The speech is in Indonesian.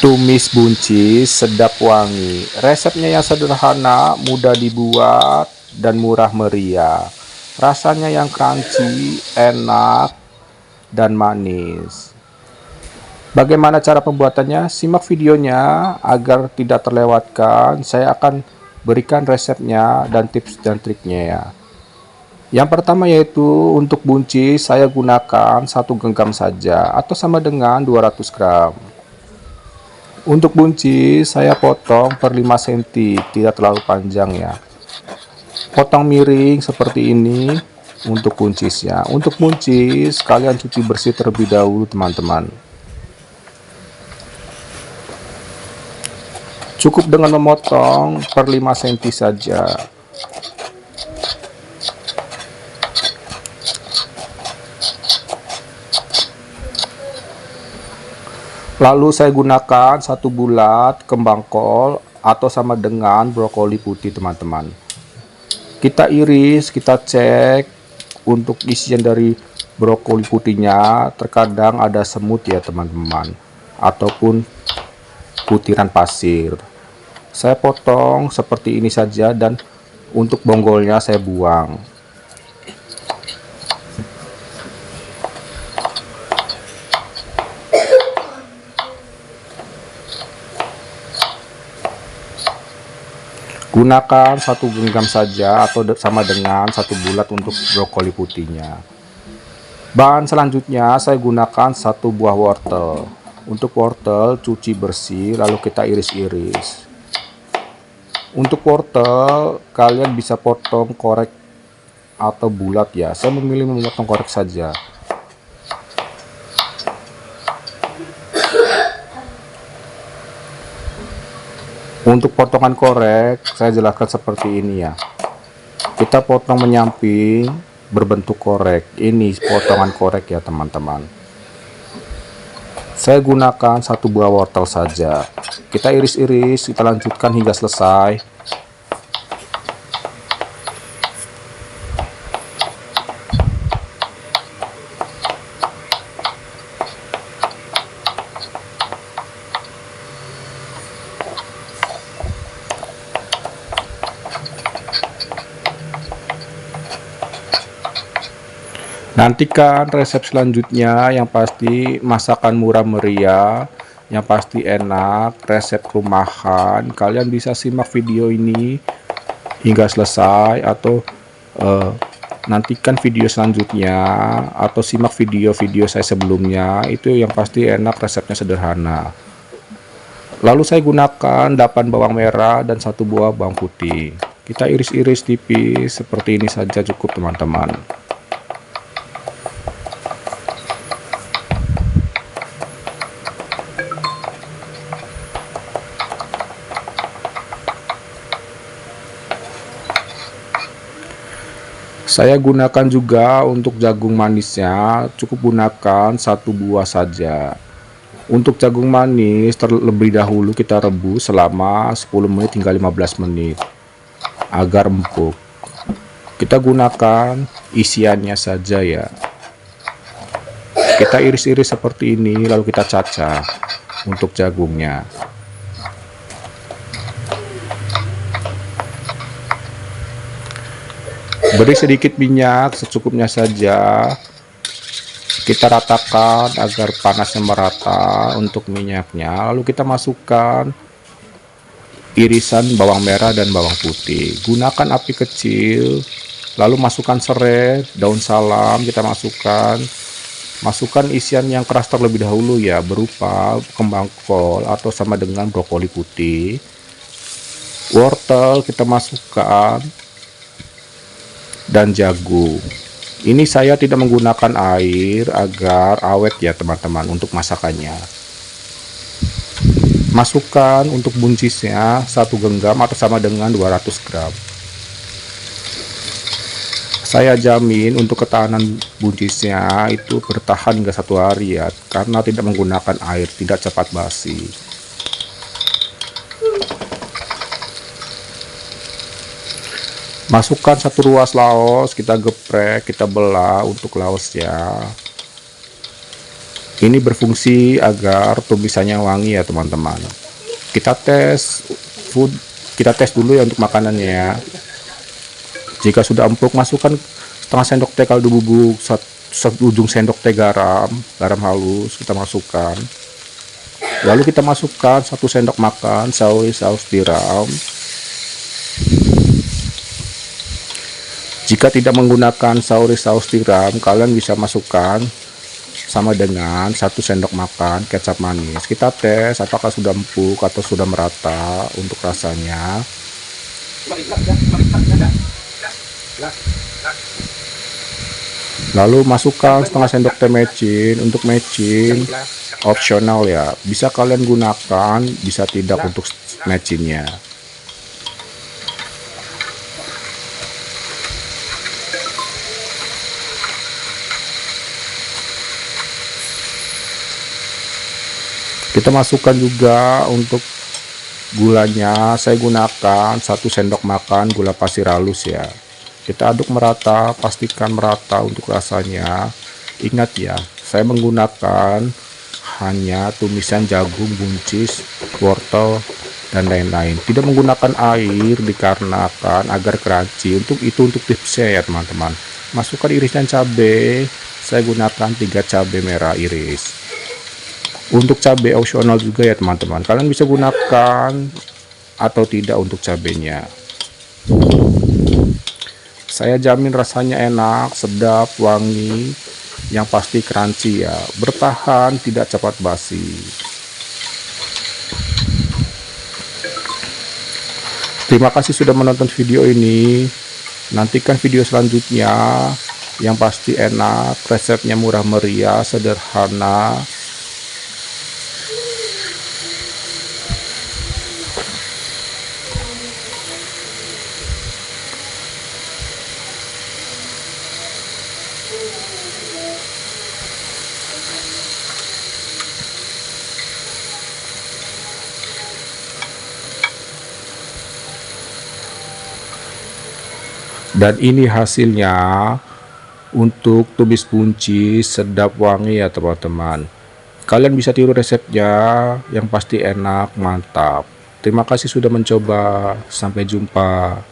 Tumis buncis sedap wangi. Resepnya yang sederhana, mudah dibuat, dan murah meriah. Rasanya yang crunchy, enak, dan manis. Bagaimana cara pembuatannya? Simak videonya agar tidak terlewatkan. Saya akan berikan resepnya dan tips dan triknya ya. Yang pertama yaitu untuk buncis saya gunakan 1 genggam saja atau sama dengan 200 gram. Untuk buncis saya potong per 5 cm, tidak terlalu panjang ya. Potong miring seperti ini untuk buncisnya. Untuk buncis kalian cuci bersih terlebih dahulu teman-teman. Cukup dengan memotong per 5 cm saja. Lalu saya gunakan 1 bulat kembang kol atau sama dengan brokoli putih teman-teman. Kita iris, kita cek untuk isian dari brokoli putihnya. Terkadang ada semut ya teman-teman, ataupun butiran pasir. Saya potong seperti ini saja dan untuk bonggolnya saya buang. Gunakan 1 genggam saja atau sama dengan 1 bulat untuk brokoli putihnya. Bahan selanjutnya saya gunakan 1 buah wortel. Untuk wortel cuci bersih lalu kita iris-iris. Untuk wortel kalian bisa potong korek atau bulat ya. Saya memilih memotong korek saja. Untuk potongan korek saya jelaskan seperti ini ya. Kita potong menyamping berbentuk korek. Ini potongan korek ya teman-teman. Saya gunakan 1 buah wortel saja. Kita iris-iris, kita lanjutkan hingga selesai. Nantikan resep selanjutnya, yang pasti masakan murah meriah, yang pasti enak, resep rumahan. Kalian bisa simak video ini hingga selesai atau nantikan video selanjutnya atau simak video-video saya sebelumnya. Itu yang pasti enak, resepnya sederhana. Lalu saya gunakan 8 bawang merah dan 1 buah bawang putih. Kita iris-iris tipis seperti ini saja cukup teman-teman. Saya gunakan juga untuk jagung manisnya, cukup gunakan 1 buah saja. Untuk jagung manis terlebih dahulu kita rebus selama 10 menit hingga 15 menit agar empuk. Kita gunakan isiannya saja ya. Kita iris-iris seperti ini lalu kita cacah untuk jagungnya. Beri sedikit minyak secukupnya saja. Kita ratakan agar panasnya merata untuk minyaknya. Lalu kita masukkan irisan bawang merah dan bawang putih. Gunakan api kecil. Lalu masukkan serai, daun salam kita masukkan. Masukkan isian yang keras terlebih dahulu ya, berupa kembang kol atau sama dengan brokoli putih. Wortel kita masukkan. Dan jagung. Ini saya tidak menggunakan air agar awet ya teman-teman untuk masakannya. Masukkan untuk buncisnya 1 genggam atau sama dengan 200 gram. Saya jamin untuk ketahanan buncisnya itu bertahan hingga 1 hari ya, karena tidak menggunakan air, tidak cepat basi. Masukkan 1 ruas laos, kita geprek, kita belah untuk laosnya. Ini berfungsi agar tumisannya wangi ya teman-teman. Kita tes dulu ya untuk makanannya ya. Jika sudah empuk, masukkan setengah sendok teh kaldu bubuk, ujung sendok teh garam halus kita masukkan. Lalu kita masukkan 1 sendok makan saus tiram. Jika tidak menggunakan saus tiram, kalian bisa masukkan sama dengan 1 sendok makan kecap manis. Kita tes apakah sudah empuk atau sudah merata untuk rasanya. Lalu masukkan setengah sendok teh mecin. Untuk mecin opsional ya, bisa kalian gunakan, bisa tidak untuk mecinnya. Kita masukkan juga untuk gulanya, saya gunakan 1 sendok makan gula pasir halus ya. Kita aduk merata, pastikan merata untuk rasanya. Ingat ya, saya menggunakan hanya tumisan jagung, buncis, wortel, dan lain-lain. Tidak menggunakan air dikarenakan agar crunchy. Untuk tipsnya ya teman-teman. Masukkan irisan cabai, saya gunakan 3 cabai merah iris. Untuk cabai opsional juga ya teman-teman, kalian bisa gunakan atau tidak untuk cabenya. Saya jamin rasanya enak, sedap, wangi, yang pasti crunchy ya, bertahan, tidak cepat basi. Terima kasih sudah menonton video ini. Nantikan video selanjutnya yang pasti enak, resepnya murah meriah, sederhana. Dan ini hasilnya untuk tumis buncis sedap wangi ya teman-teman. Kalian bisa tiru resepnya, yang pasti enak, mantap. Terima kasih sudah mencoba. Sampai jumpa.